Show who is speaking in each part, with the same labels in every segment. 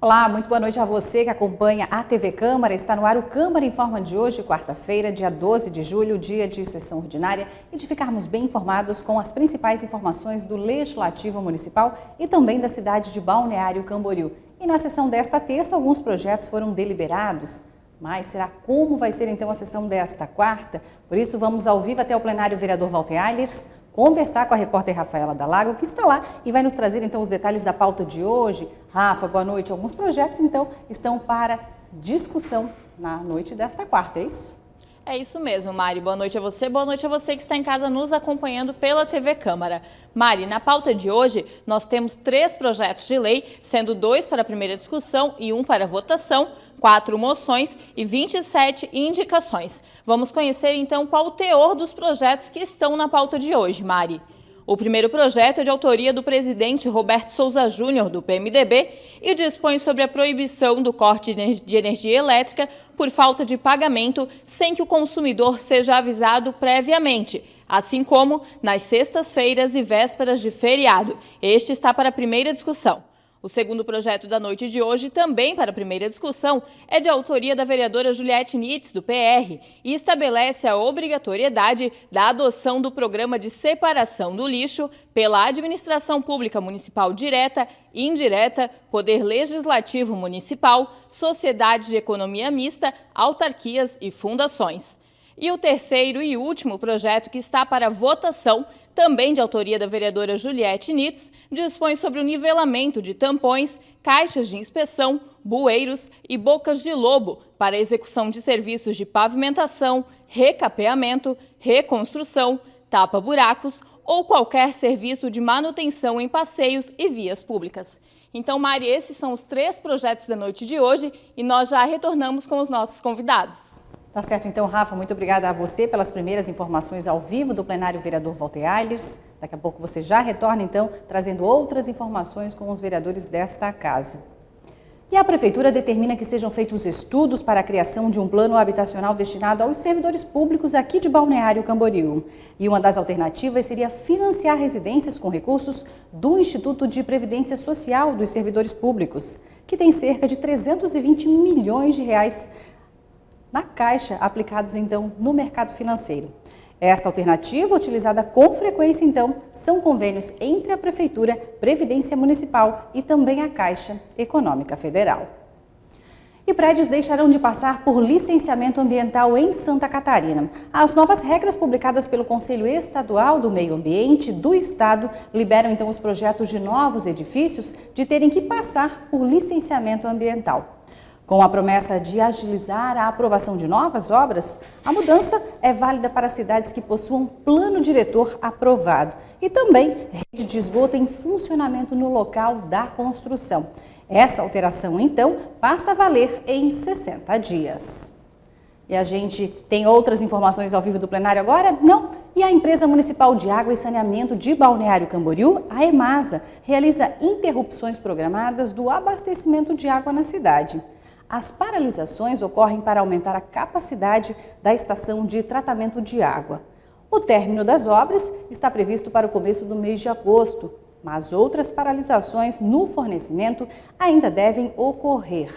Speaker 1: Olá, muito boa noite a você que acompanha a TV Câmara. Está no ar o Câmara Informa de hoje, quarta-feira, dia 12 de julho, dia de sessão ordinária, e de ficarmos bem informados com as principais informações do Legislativo Municipal e também da cidade de Balneário Camboriú. E na sessão desta terça, alguns projetos foram deliberados. Mas será como vai ser então a sessão desta quarta? Por isso, vamos ao vivo até o plenário vereador Walter Aylers, conversar com a repórter Rafaela Dalago, que está lá e vai nos trazer então os detalhes da pauta de hoje. Rafa, boa noite. Alguns projetos então estão para discussão na noite desta quarta, é isso?
Speaker 2: É isso mesmo, Mari. Boa noite a você que está em casa nos acompanhando pela TV Câmara. Mari, na pauta de hoje, nós temos 3 projetos de lei, sendo 2 para a primeira discussão e 1 para votação, 4 moções e 27 indicações. Vamos conhecer, então, qual o teor dos projetos que estão na pauta de hoje, Mari. O primeiro projeto é de autoria do presidente Roberto Souza Júnior, do PMDB, e dispõe sobre a proibição do corte de energia elétrica por falta de pagamento sem que o consumidor seja avisado previamente, assim como nas sextas-feiras e vésperas de feriado. Este está para a primeira discussão. O segundo projeto da noite de hoje, também para a primeira discussão, é de autoria da vereadora Juliette Nitz, do PR, e estabelece a obrigatoriedade da adoção do programa de separação do lixo pela administração pública municipal direta, indireta, Poder Legislativo Municipal, sociedades de economia mista, autarquias e fundações. E o terceiro e último projeto que está para votação, também de autoria da vereadora Juliette Nitz, dispõe sobre o nivelamento de tampões, caixas de inspeção, bueiros e bocas de lobo para execução de serviços de pavimentação, recapeamento, reconstrução, tapa-buracos ou qualquer serviço de manutenção em passeios e vias públicas. Então, Mari, esses são os 3 projetos da noite de hoje e nós já retornamos com os nossos convidados.
Speaker 1: Tá certo, então, Rafa, muito obrigada a você pelas primeiras informações ao vivo do plenário vereador Walter Aylers. Daqui a pouco você já retorna, então, trazendo outras informações com os vereadores desta casa. E a Prefeitura determina que sejam feitos estudos para a criação de um plano habitacional destinado aos servidores públicos aqui de Balneário Camboriú. E uma das alternativas seria financiar residências com recursos do Instituto de Previdência Social dos Servidores Públicos, que tem cerca de 320 milhões de reais na Caixa, aplicados então no mercado financeiro. Esta alternativa, utilizada com frequência então, são convênios entre a Prefeitura, Previdência Municipal e também a Caixa Econômica Federal. E prédios deixarão de passar por licenciamento ambiental em Santa Catarina. As novas regras publicadas pelo Conselho Estadual do Meio Ambiente do Estado liberam então os projetos de novos edifícios de terem que passar por licenciamento ambiental. Com a promessa de agilizar a aprovação de novas obras, a mudança é válida para cidades que possuam plano diretor aprovado e também rede de esgoto em funcionamento no local da construção. Essa alteração, então, passa a valer em 60 dias. E a gente tem outras informações ao vivo do plenário agora? Não? E a Empresa Municipal de Água e Saneamento de Balneário Camboriú, a EMASA, realiza interrupções programadas do abastecimento de água na cidade. As paralisações ocorrem para aumentar a capacidade da estação de tratamento de água. O término das obras está previsto para o começo do mês de agosto, mas outras paralisações no fornecimento ainda devem ocorrer.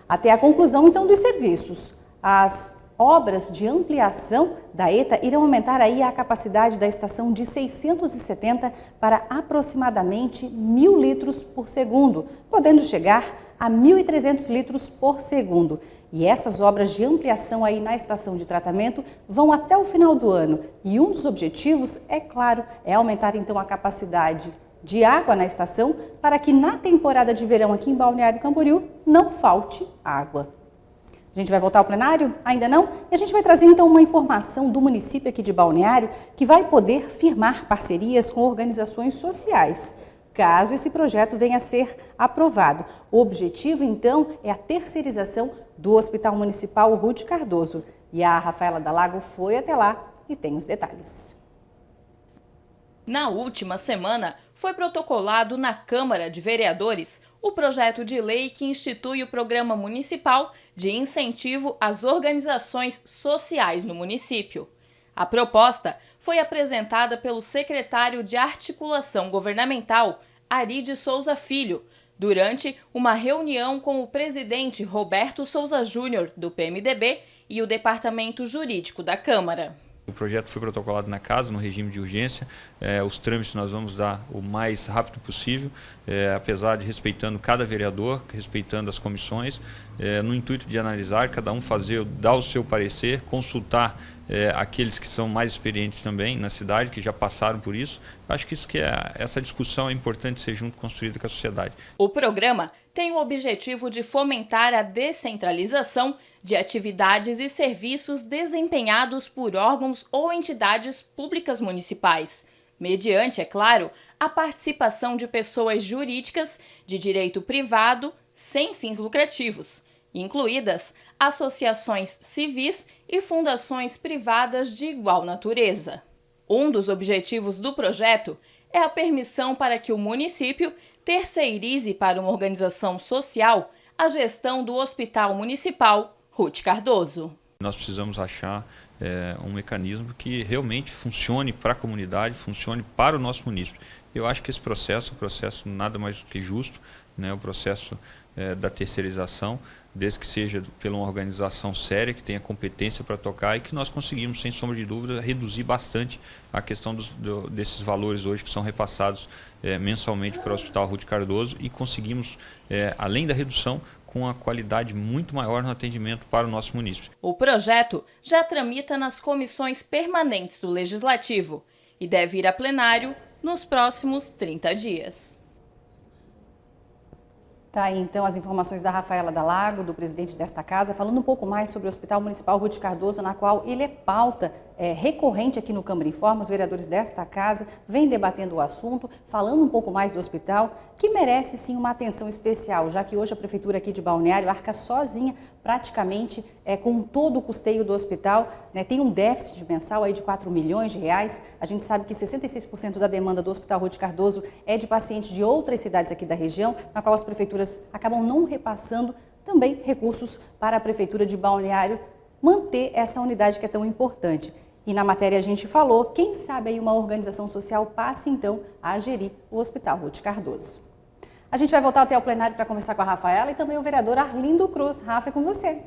Speaker 1: Até a conclusão, então, dos serviços, as obras de ampliação da ETA irão aumentar aí a capacidade da estação de 670 para aproximadamente 1.000 litros por segundo, podendo chegar a 1.300 litros por segundo. E essas obras de ampliação aí na estação de tratamento vão até o final do ano. E um dos objetivos, é claro, é aumentar então a capacidade de água na estação para que na temporada de verão aqui em Balneário Camboriú não falte água. A gente vai voltar ao plenário? Ainda não? E a gente vai trazer então uma informação do município aqui de Balneário que vai poder firmar parcerias com organizações sociais, caso esse projeto venha a ser aprovado. O objetivo, então, é a terceirização do Hospital Municipal Ruth Cardoso. E a Rafaela Dalago foi até lá e tem os detalhes.
Speaker 2: Na última semana, foi protocolado na Câmara de Vereadores o projeto de lei que institui o Programa Municipal de Incentivo às Organizações Sociais no município. A proposta foi apresentada pelo secretário de Articulação Governamental, Ari de Souza Filho, durante uma reunião com o presidente Roberto Souza Júnior, do PMDB, e o Departamento Jurídico da Câmara.
Speaker 3: O projeto foi protocolado na casa, no regime de urgência. Os trâmites nós vamos dar o mais rápido possível, apesar de respeitando cada vereador, respeitando as comissões, no intuito de analisar, cada um dar o seu parecer, consultar aqueles que são mais experientes também na cidade, que já passaram por isso. Acho que essa discussão é importante ser junto construída com a sociedade.
Speaker 2: O programa tem o objetivo de fomentar a descentralização de atividades e serviços desempenhados por órgãos ou entidades públicas municipais, mediante, é claro, a participação de pessoas jurídicas de direito privado sem fins lucrativos, incluídas associações civis e fundações privadas de igual natureza. Um dos objetivos do projeto é a permissão para que o município terceirize para uma organização social a gestão do Hospital Municipal Ruth Cardoso.
Speaker 3: Nós precisamos achar um mecanismo que realmente funcione para a comunidade, funcione para o nosso município. Eu acho que esse processo, nada mais do que justo, né, o processo da terceirização, desde que seja pela uma organização séria, que tenha competência para tocar e que nós conseguimos, sem sombra de dúvida, reduzir bastante a questão desses valores hoje que são repassados mensalmente para o Hospital Ruth Cardoso e conseguimos, além da redução, com uma qualidade muito maior no atendimento para o nosso município.
Speaker 2: O projeto já tramita nas comissões permanentes do Legislativo e deve ir a plenário nos próximos 30 dias.
Speaker 1: Tá aí então as informações da Rafaela Dalago, do presidente desta casa, falando um pouco mais sobre o Hospital Municipal Ruth Cardoso, na qual ele é pauta recorrente aqui no Câmara Informa. Os vereadores desta casa vêm debatendo o assunto, falando um pouco mais do hospital, que merece sim uma atenção especial, já que hoje a Prefeitura aqui de Balneário arca sozinha praticamente com todo o custeio do hospital, né? Tem um déficit mensal aí de 4 milhões de reais. A gente sabe que 66% da demanda do Hospital Ruth Cardoso é de pacientes de outras cidades aqui da região, na qual as prefeituras acabam não repassando também recursos para a Prefeitura de Balneário manter essa unidade que é tão importante. E na matéria a gente falou, quem sabe aí uma organização social passe então a gerir o Hospital Ruth Cardoso. A gente vai voltar até o plenário para conversar com a Rafaela e também o vereador Arlindo Cruz. Rafa, é com você.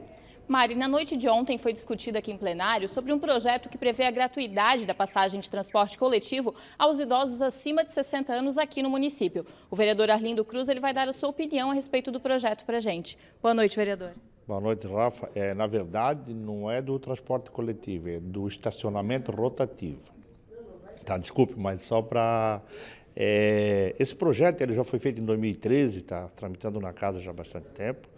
Speaker 2: Mari, na noite de ontem foi discutido aqui em plenário sobre um projeto que prevê a gratuidade da passagem de transporte coletivo aos idosos acima de 60 anos aqui no município. O vereador Arlindo Cruz ele vai dar a sua opinião a respeito do projeto para a gente. Boa noite, vereador.
Speaker 4: Boa noite, Rafa. Na verdade, não é do transporte coletivo, é do estacionamento rotativo. Tá, desculpe, mas só para... esse projeto ele já foi feito em 2013, está tramitando na casa já há bastante tempo,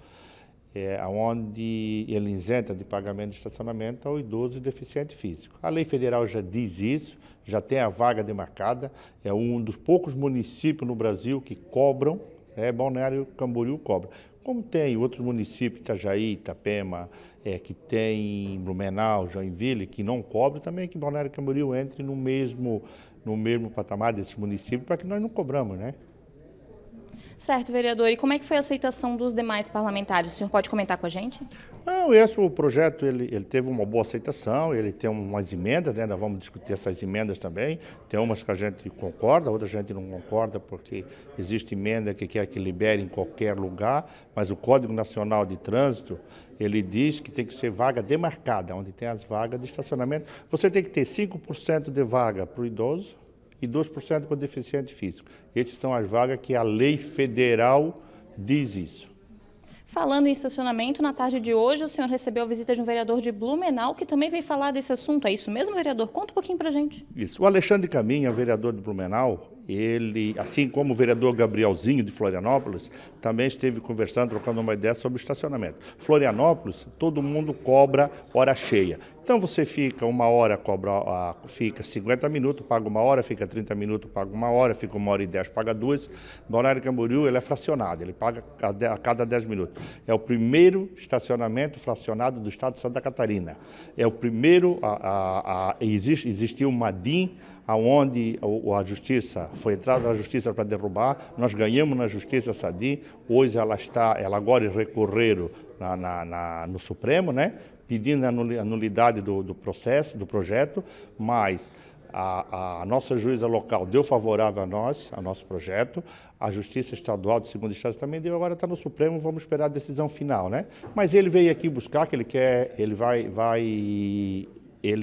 Speaker 4: onde ele isenta de pagamento de estacionamento ao idoso e deficiente físico. A lei federal já diz isso, já tem a vaga demarcada, é um dos poucos municípios no Brasil que cobram, Balneário Camboriú cobra. Como tem outros municípios, Itajaí, Itapema, que tem Blumenau, Joinville, que não cobram, também que Balneário Camboriú entre no mesmo patamar desses municípios, para que nós não cobramos, né?
Speaker 2: Certo, vereador. E como é que foi a aceitação dos demais parlamentares? O senhor pode comentar com a gente?
Speaker 4: Não, o projeto ele teve uma boa aceitação, ele tem umas emendas, né? Nós vamos discutir essas emendas também. Tem umas que a gente concorda, outras a gente não concorda, porque existe emenda que quer que libere em qualquer lugar, mas o Código Nacional de Trânsito, ele diz que tem que ser vaga demarcada, onde tem as vagas de estacionamento. Você tem que ter 5% de vaga para o idoso e 2% para o deficiente físico. Essas são as vagas que a lei federal diz isso.
Speaker 2: Falando em estacionamento, na tarde de hoje o senhor recebeu a visita de um vereador de Blumenau que também veio falar desse assunto. É isso mesmo, vereador? Conta um pouquinho pra gente.
Speaker 4: Isso. O Alexandre Caminha, vereador de Blumenau, ele, assim como o vereador Gabrielzinho de Florianópolis, também esteve conversando, trocando uma ideia sobre o estacionamento. Florianópolis, todo mundo cobra hora cheia. Então você fica uma hora, fica 50 minutos, paga uma hora, fica 30 minutos, paga uma hora, fica 1h10, paga 2. Balneário Camboriú, ele é fracionado, ele paga a cada 10 minutos. É o primeiro estacionamento fracionado do estado de Santa Catarina. É o primeiro, existiu uma DIN, onde a justiça, foi entrada na justiça para derrubar, nós ganhamos na justiça essa DIN, hoje ela agora recorreram no Supremo, né? Pedindo a nulidade do processo, do projeto, mas A nossa juíza local deu favorável a nós, ao nosso projeto, a Justiça Estadual de segunda instância também deu, agora está no Supremo, vamos esperar a decisão final, né? Mas ele veio aqui buscar, que ele quer, ele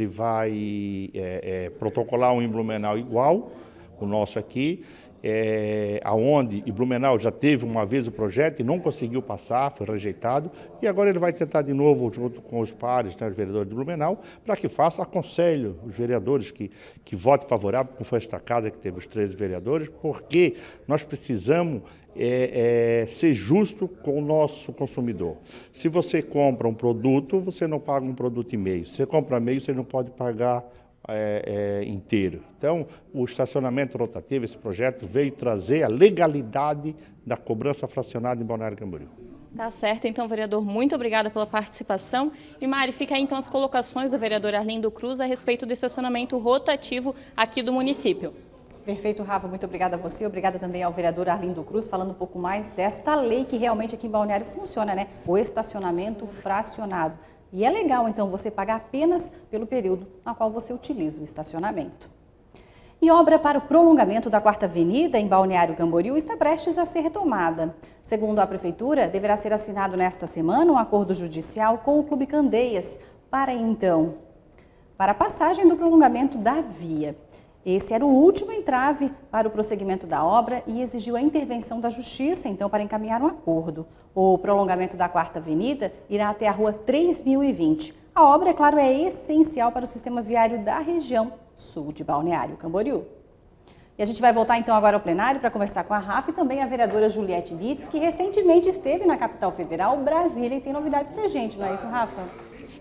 Speaker 4: vai protocolar um em Blumenau igual, o nosso aqui, aonde em Blumenau já teve uma vez o projeto e não conseguiu passar, foi rejeitado, e agora ele vai tentar de novo, junto com os pares, né, os vereadores de Blumenau, para que faça, aconselho os vereadores que votem favorável, como foi esta casa que teve os 13 vereadores, porque nós precisamos ser justo com o nosso consumidor. Se você compra um produto, você não paga um produto e meio. Se você compra meio, você não pode pagar inteiro. Então, o estacionamento rotativo, esse projeto veio trazer a legalidade da cobrança fracionada em Balneário Camboriú.
Speaker 2: Tá certo, então, vereador, muito obrigada pela participação. E, Mari, fica aí, então, as colocações do vereador Arlindo Cruz a respeito do estacionamento rotativo aqui do município.
Speaker 1: Perfeito, Rafa, muito obrigada a você, obrigada também ao vereador Arlindo Cruz, falando um pouco mais desta lei que realmente aqui em Balneário funciona, né? O estacionamento fracionado. E é legal, então, você pagar apenas pelo período na qual você utiliza o estacionamento. E obra para o prolongamento da 4ª Avenida em Balneário Camboriú está prestes a ser retomada. Segundo a Prefeitura, deverá ser assinado nesta semana um acordo judicial com o Clube Candeias para a passagem do prolongamento da via. Esse era o último entrave para o prosseguimento da obra e exigiu a intervenção da Justiça, então, para encaminhar um acordo. O prolongamento da 4ª Avenida irá até a Rua 3020. A obra, é claro, é essencial para o sistema viário da região sul de Balneário Camboriú. E a gente vai voltar, então, agora ao plenário para conversar com a Rafa e também a vereadora Juliette Nitz, que recentemente esteve na capital federal, Brasília, e tem novidades para a gente, não é isso, Rafa?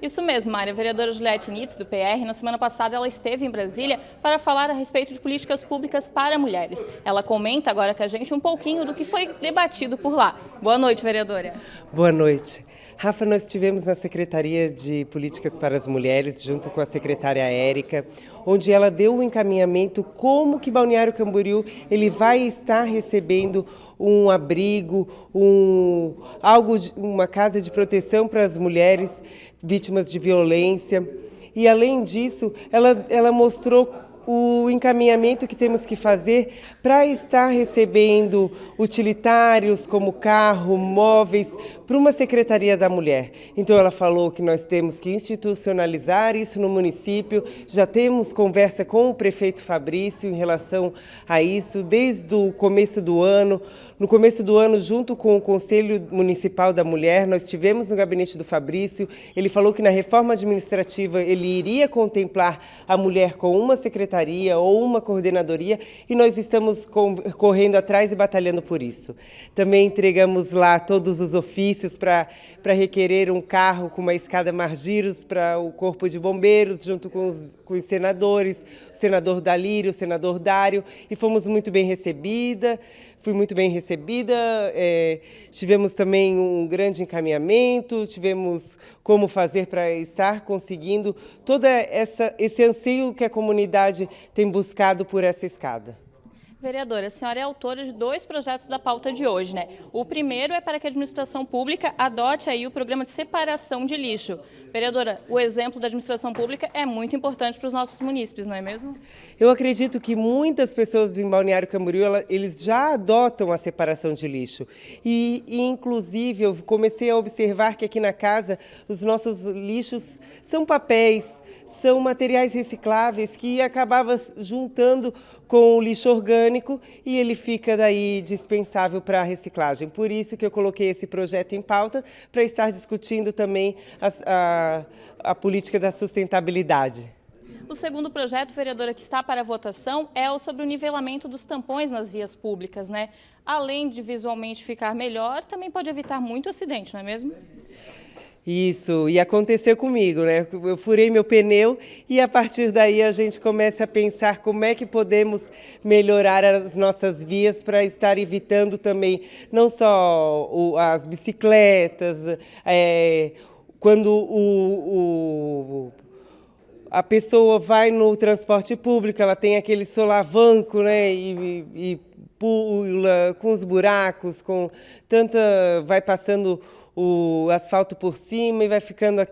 Speaker 2: Isso mesmo, Mari. A vereadora Juliette Nitz, do PR, na semana passada ela esteve em Brasília para falar a respeito de políticas públicas para mulheres. Ela comenta agora com a gente um pouquinho do que foi debatido por lá. Boa noite, vereadora.
Speaker 5: Boa noite. Rafa, nós estivemos na Secretaria de Políticas para as Mulheres, junto com a secretária Érica, onde ela deu um encaminhamento como que Balneário Camboriú ele vai estar recebendo um abrigo, uma casa de proteção para as mulheres vítimas de violência. E, além disso, ela mostrou o encaminhamento que temos que fazer para estar recebendo utilitários como carro, móveis, para uma Secretaria da Mulher. Então ela falou que nós temos que institucionalizar isso no município, já temos conversa com o prefeito Fabrício em relação a isso desde o começo do ano. No começo do ano, junto com o Conselho Municipal da Mulher, nós estivemos no gabinete do Fabrício. Ele falou que na reforma administrativa ele iria contemplar a mulher com uma secretaria ou uma coordenadoria e nós estamos correndo atrás e batalhando por isso. Também entregamos lá todos os ofícios para requerer um carro com uma escada Margiros para o Corpo de Bombeiros, junto com os senadores, o senador Dalírio, o senador Dário, e fomos muito bem recebidas. Fui muito bem recebida, tivemos também um grande encaminhamento, tivemos como fazer para estar conseguindo todo esse anseio que a comunidade tem buscado por essa escada.
Speaker 2: Vereadora, a senhora é autora de 2 projetos da pauta de hoje, né? O primeiro é para que a administração pública adote aí o programa de separação de lixo. Vereadora, o exemplo da administração pública é muito importante para os nossos munícipes, não é mesmo?
Speaker 5: Eu acredito que muitas pessoas em Balneário Camboriú, eles já adotam a separação de lixo. E inclusive, eu comecei a observar que aqui na casa, os nossos lixos são papéis, são materiais recicláveis que acabava juntando com o lixo orgânico e ele fica daí dispensável para a reciclagem. Por isso que eu coloquei esse projeto em pauta, para estar discutindo também a política da sustentabilidade.
Speaker 2: O segundo projeto, vereadora, que está para votação é sobre o nivelamento dos tampões nas vias públicas, né? Além de visualmente ficar melhor, também pode evitar muito acidente, não é mesmo?
Speaker 5: Isso, e aconteceu comigo, né? Eu furei meu pneu e a partir daí a gente começa a pensar como é que podemos melhorar as nossas vias para estar evitando também não só as bicicletas, quando a pessoa vai no transporte público, ela tem aquele solavanco, né? E pula com os buracos, vai passando o asfalto por cima e vai ficando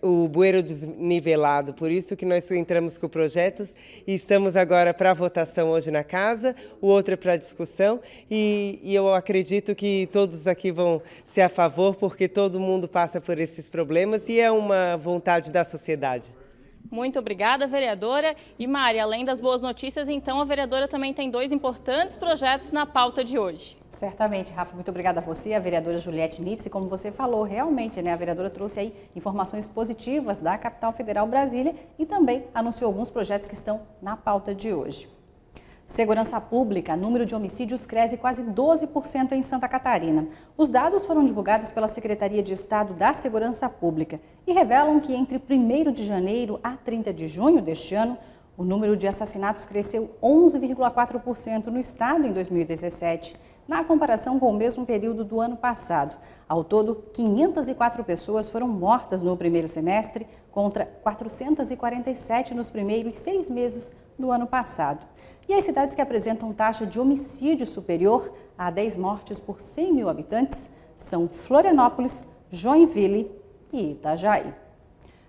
Speaker 5: o bueiro desnivelado. Por isso que nós entramos com projetos e estamos agora para votação hoje na casa, o outro é para discussão e eu acredito que todos aqui vão ser a favor, porque todo mundo passa por esses problemas e é uma vontade da sociedade.
Speaker 2: Muito obrigada, vereadora. E Mari, além das boas notícias, então a vereadora também tem 2 importantes projetos na pauta de hoje.
Speaker 1: Certamente, Rafa, muito obrigada a você, a vereadora Juliette Nitz, e como você falou, realmente, né, a vereadora trouxe aí informações positivas da capital federal Brasília e também anunciou alguns projetos que estão na pauta de hoje. Segurança Pública, número de homicídios cresce quase 12% em Santa Catarina. Os dados foram divulgados pela Secretaria de Estado da Segurança Pública e revelam que entre 1º de janeiro a 30 de junho deste ano, o número de assassinatos cresceu 11,4% no estado em 2017, na comparação com o mesmo período do ano passado. Ao todo, 504 pessoas foram mortas no primeiro semestre, contra 447 nos primeiros 6 meses do ano passado. E as cidades que apresentam taxa de homicídio superior a 10 mortes por 100 mil habitantes são Florianópolis, Joinville e Itajaí.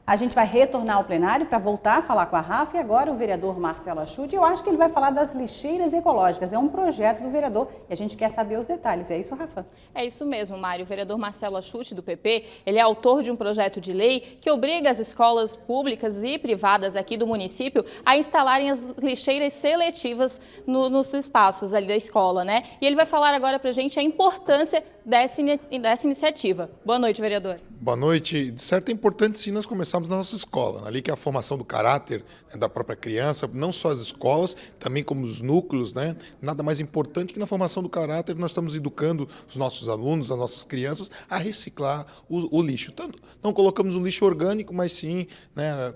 Speaker 1: A gente vai retornar ao plenário para voltar a falar com a Rafa e agora o vereador Marcelo Achuti, eu acho que ele vai falar das lixeiras ecológicas. É um projeto do vereador e a gente quer saber os detalhes. É isso, Rafa? É
Speaker 2: isso mesmo, Mário. O vereador Marcelo Achuti, do PP, ele é autor de um projeto de lei que obriga as escolas públicas e privadas aqui do município a instalarem as lixeiras seletivas nos espaços ali da escola, né? E ele vai falar agora para a gente a importância dessa iniciativa. Boa noite, vereador.
Speaker 6: Boa noite. De certo é importante sim nós começarmos na nossa escola, ali que é a formação do caráter, né, da própria criança, não só as escolas, também como os núcleos, né? Nada mais importante que na formação do caráter nós estamos educando os nossos alunos, as nossas crianças a reciclar o lixo. Tanto, não colocamos um lixo orgânico, mas sim, né,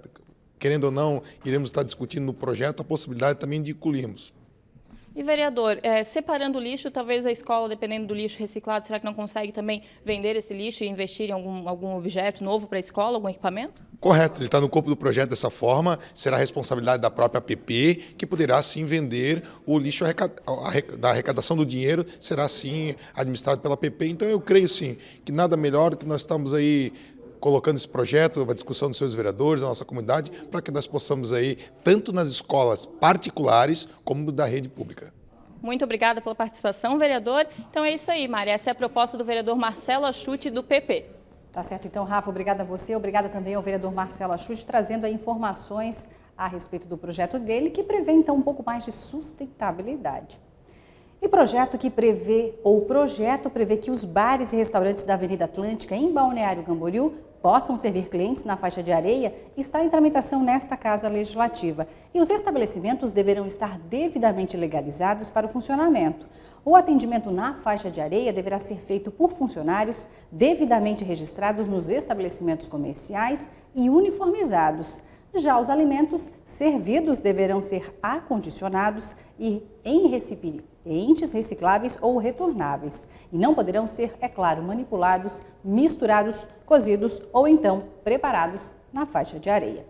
Speaker 6: querendo ou não, iremos estar discutindo no projeto a possibilidade também de incluirmos.
Speaker 2: E, vereador, separando o lixo, talvez a escola, dependendo do lixo reciclado, será que não consegue também vender esse lixo e investir em algum objeto novo para a escola, algum equipamento?
Speaker 6: Correto, ele está no corpo do projeto dessa forma, será responsabilidade da própria PP, que poderá sim vender o lixo da arrecadação do dinheiro, será sim administrado pela PP. Então eu creio sim que nada melhor que nós estamos aí colocando esse projeto, a discussão dos seus vereadores, da nossa comunidade, para que nós possamos aí, tanto nas escolas particulares, como da rede pública.
Speaker 2: Muito obrigada pela participação, vereador. Então é isso aí, Mari. Essa é a proposta do vereador Marcelo Achuti, do PP.
Speaker 1: Tá certo. Então, Rafa, obrigada a você, obrigada também ao vereador Marcelo Achuti, trazendo aí informações a respeito do projeto dele, que prevê, então, um pouco mais de sustentabilidade. E o projeto prevê que os bares e restaurantes da Avenida Atlântica, em Balneário Camboriú, possam servir clientes na faixa de areia, está em tramitação nesta Casa Legislativa. E os estabelecimentos deverão estar devidamente legalizados para o funcionamento. O atendimento na faixa de areia deverá ser feito por funcionários devidamente registrados nos estabelecimentos comerciais e uniformizados. Já os alimentos servidos deverão ser acondicionados e em recipientes recicláveis ou retornáveis. E não poderão ser, é claro, manipulados, misturados, cozidos ou então preparados na faixa de areia.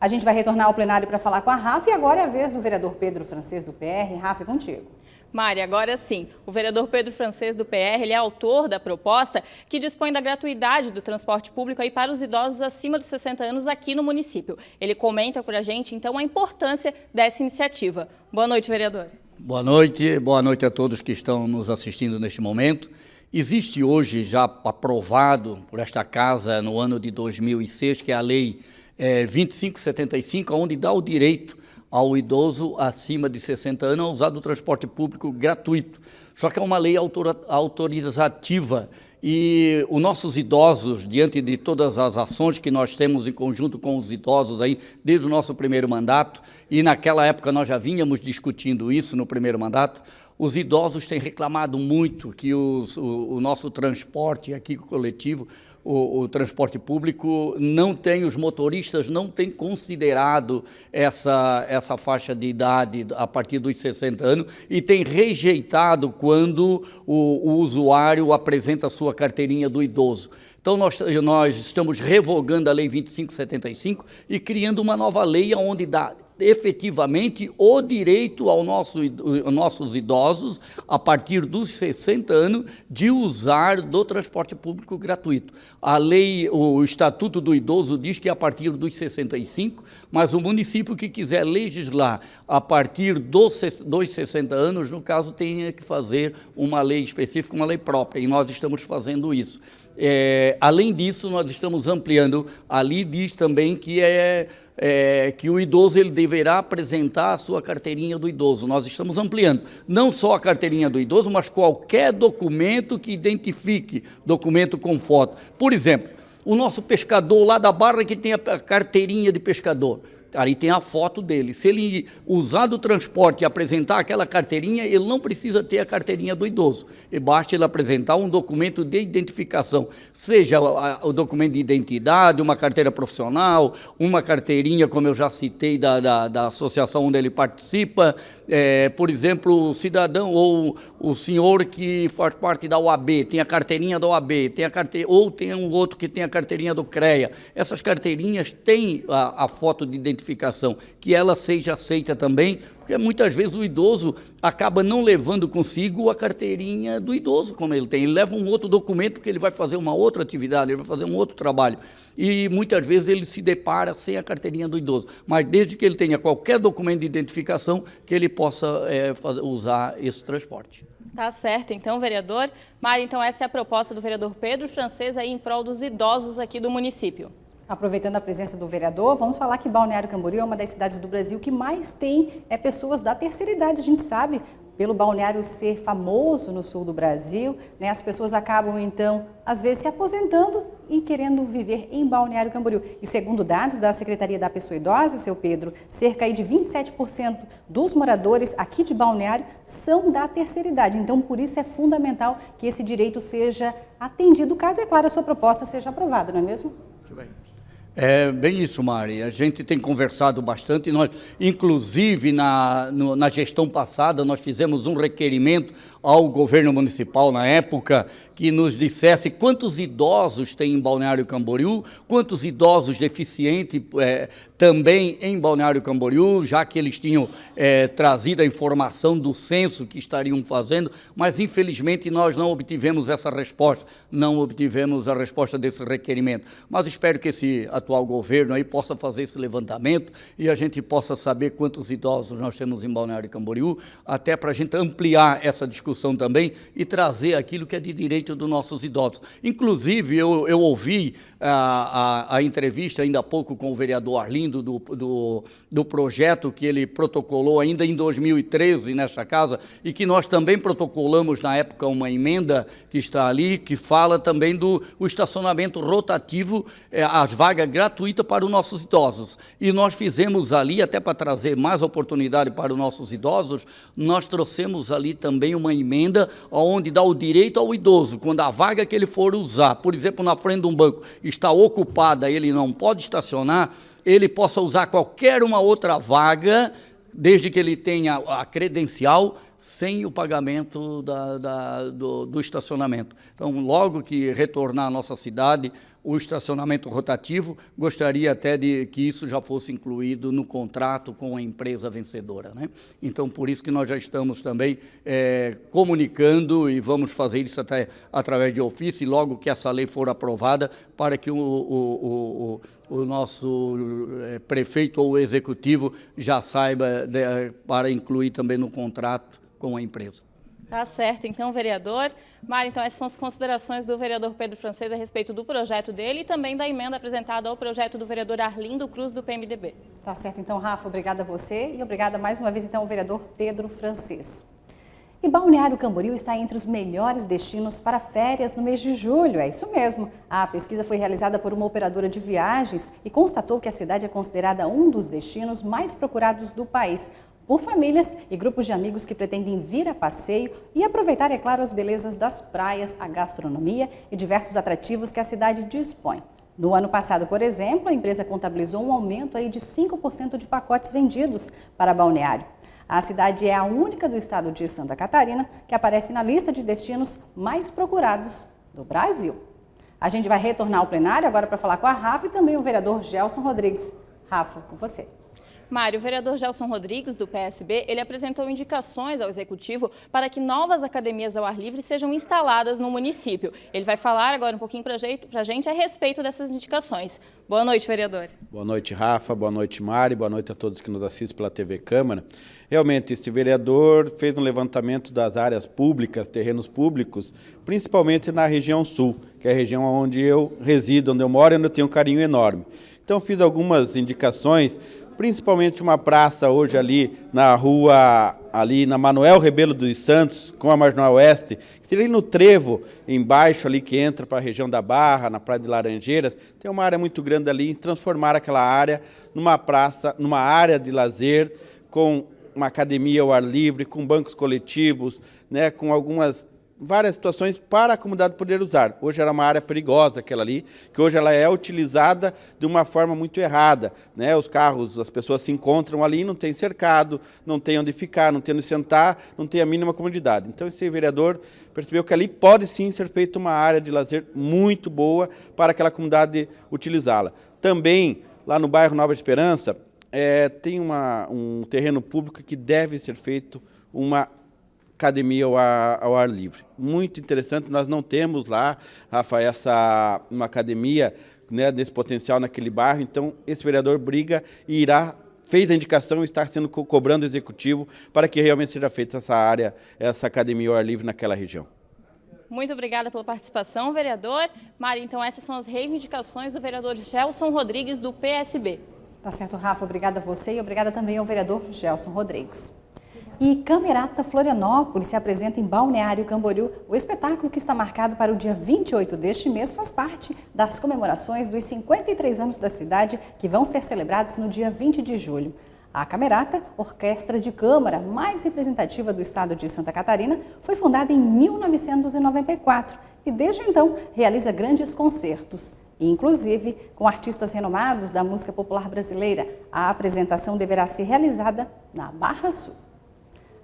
Speaker 1: A gente vai retornar ao plenário para falar com a Rafa e agora é a vez do vereador Pedro Francês, do PR. Rafa, é contigo.
Speaker 2: Mari, agora sim, o vereador Pedro Francês, do PR, ele é autor da proposta que dispõe da gratuidade do transporte público aí para os idosos acima dos 60 anos aqui no município. Ele comenta para a gente, então, a importância dessa iniciativa. Boa noite, vereador.
Speaker 7: Boa noite a todos que estão nos assistindo neste momento. Existe hoje, já aprovado por esta Casa no ano de 2006, que é a Lei 2575, onde dá o direito ao idoso acima de 60 anos a usar do transporte público gratuito. Só que é uma lei autorizativa e os nossos idosos, diante de todas as ações que nós temos em conjunto com os idosos aí, desde o nosso primeiro mandato, e naquela época nós já vínhamos discutindo isso no primeiro mandato, os idosos têm reclamado muito que o nosso transporte aqui coletivo, o transporte público, os motoristas não têm considerado essa faixa de idade a partir dos 60 anos e têm rejeitado quando o usuário apresenta a sua carteirinha do idoso. Então, nós estamos revogando a Lei 2575 e criando uma nova lei onde dá efetivamente o direito aos nossos idosos, a partir dos 60 anos, de usar do transporte público gratuito. A lei, o Estatuto do Idoso diz que é a partir dos 65, mas o município que quiser legislar a partir dos 60 anos, no caso, tem que fazer uma lei específica, uma lei própria, e nós estamos fazendo isso. Além disso, nós estamos ampliando, ali diz também que que o idoso ele deverá apresentar a sua carteirinha do idoso. Nós estamos ampliando, não só a carteirinha do idoso, mas qualquer documento que identifique, documento com foto. Por exemplo, o nosso pescador lá da Barra que tem a carteirinha de pescador, ali tem a foto dele. Se ele usar do transporte e apresentar aquela carteirinha, ele não precisa ter a carteirinha do idoso. E basta ele apresentar um documento de identificação, seja o documento de identidade, uma carteira profissional, uma carteirinha, como eu já citei, da associação onde ele participa. Por exemplo, o cidadão ou o senhor que faz parte da OAB, tem a carteirinha da OAB, ou tem um outro que tem a carteirinha do CREA. Essas carteirinhas têm a foto de identificação, que ela seja aceita também, porque muitas vezes o idoso acaba não levando consigo a carteirinha do idoso, como ele tem. Ele leva um outro documento porque ele vai fazer uma outra atividade, ele vai fazer um outro trabalho. E muitas vezes ele se depara sem a carteirinha do idoso. Mas desde que ele tenha qualquer documento de identificação, que ele possa usar esse transporte.
Speaker 2: Tá certo, então, vereador. Mari, então essa é a proposta do vereador Pedro Francês aí em prol dos idosos aqui do município.
Speaker 1: Aproveitando a presença do vereador, vamos falar que Balneário Camboriú é uma das cidades do Brasil que mais tem pessoas da terceira idade. A gente sabe, pelo balneário ser famoso no sul do Brasil, né, as pessoas acabam, então, às vezes se aposentando e querendo viver em Balneário Camboriú. E segundo dados da Secretaria da Pessoa Idosa, seu Pedro, cerca aí de 27% dos moradores aqui de Balneário são da terceira idade. Então, por isso é fundamental que esse direito seja atendido, caso, é claro, a sua proposta seja aprovada, não é mesmo?
Speaker 7: Muito bem. É bem isso, Mari. A gente tem conversado bastante. Nós, inclusive, na gestão passada, nós fizemos um requerimento ao governo municipal, na época, que nos dissesse quantos idosos tem em Balneário Camboriú, quantos idosos deficientes também em Balneário Camboriú, já que eles tinham trazido a informação do censo que estariam fazendo, mas infelizmente nós não obtivemos essa resposta, não obtivemos a resposta desse requerimento. Mas espero que esse atual governo aí possa fazer esse levantamento e a gente possa saber quantos idosos nós temos em Balneário Camboriú, até para a gente ampliar essa discussão também e trazer aquilo que é de direito dos nossos idosos. Inclusive, eu ouvi a entrevista ainda há pouco com o vereador Arlindo do projeto que ele protocolou ainda em 2013 nessa casa e que nós também protocolamos na época uma emenda que está ali, que fala também do estacionamento rotativo, as vagas gratuitas para os nossos idosos. E nós fizemos ali, até para trazer mais oportunidade para os nossos idosos, nós trouxemos ali também uma emenda onde dá o direito ao idoso, quando a vaga que ele for usar, por exemplo, na frente de um banco, está ocupada, ele não pode estacionar, ele possa usar qualquer uma outra vaga, desde que ele tenha a credencial, sem o pagamento do estacionamento. Então, logo que retornar à nossa cidade, o estacionamento rotativo, gostaria até de que isso já fosse incluído no contrato com a empresa vencedora, né? Então, por isso que nós já estamos também comunicando e vamos fazer isso até através de ofício, e logo que essa lei for aprovada, para que o nosso prefeito ou executivo já saiba para incluir também no contrato com a empresa.
Speaker 2: Tá certo, então, vereador. Mari, então essas são as considerações do vereador Pedro Francês a respeito do projeto dele e também da emenda apresentada ao projeto do vereador Arlindo Cruz, do PMDB. Tá
Speaker 1: certo, então, Rafa, obrigada a você e obrigada mais uma vez, então, ao vereador Pedro Francês. E Balneário Camboriú está entre os melhores destinos para férias no mês de julho, é isso mesmo. A pesquisa foi realizada por uma operadora de viagens e constatou que a cidade é considerada um dos destinos mais procurados do país, por famílias e grupos de amigos que pretendem vir a passeio e aproveitar, é claro, as belezas das praias, a gastronomia e diversos atrativos que a cidade dispõe. No ano passado, por exemplo, a empresa contabilizou um aumento aí de 5% de pacotes vendidos para Balneário. A cidade é a única do estado de Santa Catarina que aparece na lista de destinos mais procurados do Brasil. A gente vai retornar ao plenário agora para falar com a Rafa e também o vereador Gelson Rodrigues. Rafa, com você.
Speaker 2: Mário, o vereador Gelson Rodrigues, do PSB, ele apresentou indicações ao Executivo para que novas academias ao ar livre sejam instaladas no município. Ele vai falar agora um pouquinho para a gente a respeito dessas indicações. Boa noite, vereador.
Speaker 8: Boa noite, Rafa. Boa noite, Mari. Boa noite a todos que nos assistem pela TV Câmara. Realmente, este vereador fez um levantamento das áreas públicas, terrenos públicos, principalmente na região sul, que é a região onde eu resido, onde eu moro e onde eu tenho um carinho enorme. Então, fiz algumas indicações, principalmente uma praça hoje ali na rua, ali na Manuel Rebelo dos Santos, com a Marginal Oeste, que seria ali no trevo, embaixo ali que entra para a região da Barra, na Praia de Laranjeiras, tem uma área muito grande ali, transformar aquela área numa praça, numa área de lazer, com uma academia ao ar livre, com bancos coletivos, né, com várias situações para a comunidade poder usar. Hoje era uma área perigosa aquela ali, que hoje ela é utilizada de uma forma muito errada, né? Os carros, as pessoas se encontram ali, não tem cercado, não tem onde ficar, não tem onde sentar, não tem a mínima comodidade. Então esse vereador percebeu que ali pode sim ser feita uma área de lazer muito boa para aquela comunidade utilizá-la. Também, lá no bairro Nova Esperança, tem um terreno público que deve ser feito uma academia ao ar livre. Muito interessante, nós não temos lá, Rafa, uma academia, né, desse potencial naquele bairro, então esse vereador briga e fez a indicação e está sendo cobrando o Executivo para que realmente seja feita essa academia ao ar livre naquela região.
Speaker 2: Muito obrigada pela participação, vereador. Mari, então essas são as reivindicações do vereador Gelson Rodrigues, do PSB.
Speaker 1: Tá certo, Rafa. Obrigada a você e obrigada também ao vereador Gelson Rodrigues. E Camerata Florianópolis se apresenta em Balneário Camboriú. O espetáculo, que está marcado para o dia 28 deste mês, faz parte das comemorações dos 53 anos da cidade, que vão ser celebrados no dia 20 de julho. A Camerata, orquestra de câmara mais representativa do estado de Santa Catarina, foi fundada em 1994 e desde então realiza grandes concertos. Inclusive, com artistas renomados da música popular brasileira, a apresentação deverá ser realizada na Barra Sul.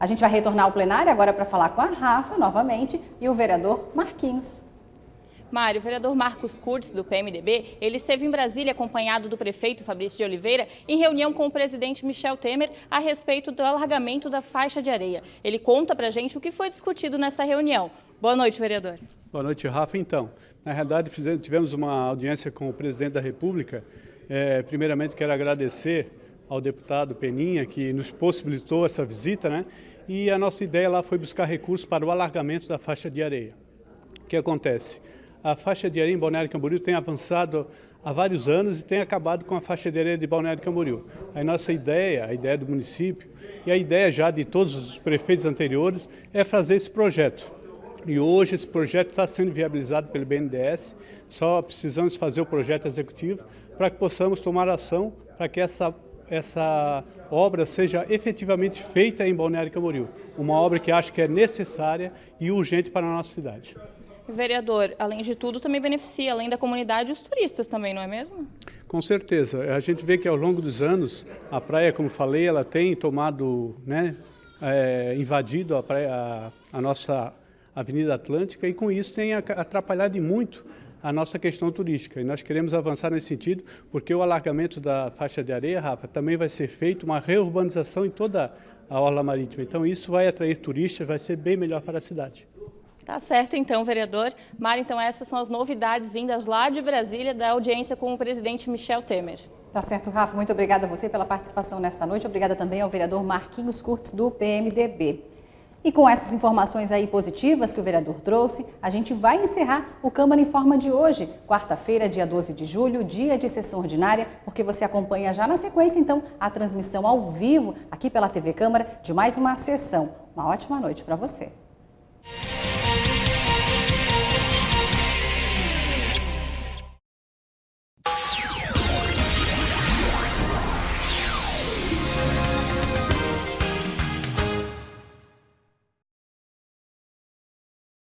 Speaker 1: A gente vai retornar ao plenário agora para falar com a Rafa novamente e o vereador Marquinhos.
Speaker 2: Mário, o vereador Marcos Kurtz, do PMDB, ele esteve em Brasília acompanhado do prefeito Fabrício de Oliveira em reunião com o presidente Michel Temer a respeito do alargamento da faixa de areia. Ele conta para a gente o que foi discutido nessa reunião. Boa noite, vereador.
Speaker 9: Boa noite, Rafa. Então, na realidade, tivemos uma audiência com o presidente da República. Primeiramente, quero agradecer ao deputado Peninha, que nos possibilitou essa visita, né? E a nossa ideia lá foi buscar recursos para o alargamento da faixa de areia. O que acontece? A faixa de areia em Balneário Camboriú tem avançado há vários anos e tem acabado com a faixa de areia de Balneário Camboriú. A nossa ideia, a ideia do município e a ideia já de todos os prefeitos anteriores é fazer esse projeto. E hoje esse projeto está sendo viabilizado pelo BNDES, só precisamos fazer o projeto executivo para que possamos tomar ação para que essa obra seja efetivamente feita em Balneário Camboriú. Uma obra que acho que é necessária e urgente para a nossa cidade.
Speaker 2: Vereador, além de tudo, também beneficia, além da comunidade, os turistas também, não é mesmo?
Speaker 9: Com certeza. A gente vê que ao longo dos anos, a praia, como falei, ela tem tomado, né, invadido a nossa Avenida Atlântica e com isso tem atrapalhado muito a nossa questão turística. E nós queremos avançar nesse sentido, porque o alargamento da faixa de areia, Rafa, também vai ser feito uma reurbanização em toda a orla marítima. Então isso vai atrair turistas, vai ser bem melhor para a cidade.
Speaker 2: Tá certo então, vereador. Mário, então essas são as novidades vindas lá de Brasília da audiência com o presidente Michel Temer.
Speaker 1: Tá certo, Rafa. Muito obrigada a você pela participação nesta noite. Obrigada também ao vereador Marquinhos Kurtz, do PMDB. E com essas informações aí positivas que o vereador trouxe, a gente vai encerrar o Câmara Informa de hoje, quarta-feira, dia 12 de julho, dia de sessão ordinária, porque você acompanha já na sequência, então, a transmissão ao vivo aqui pela TV Câmara de mais uma sessão. Uma ótima noite para você.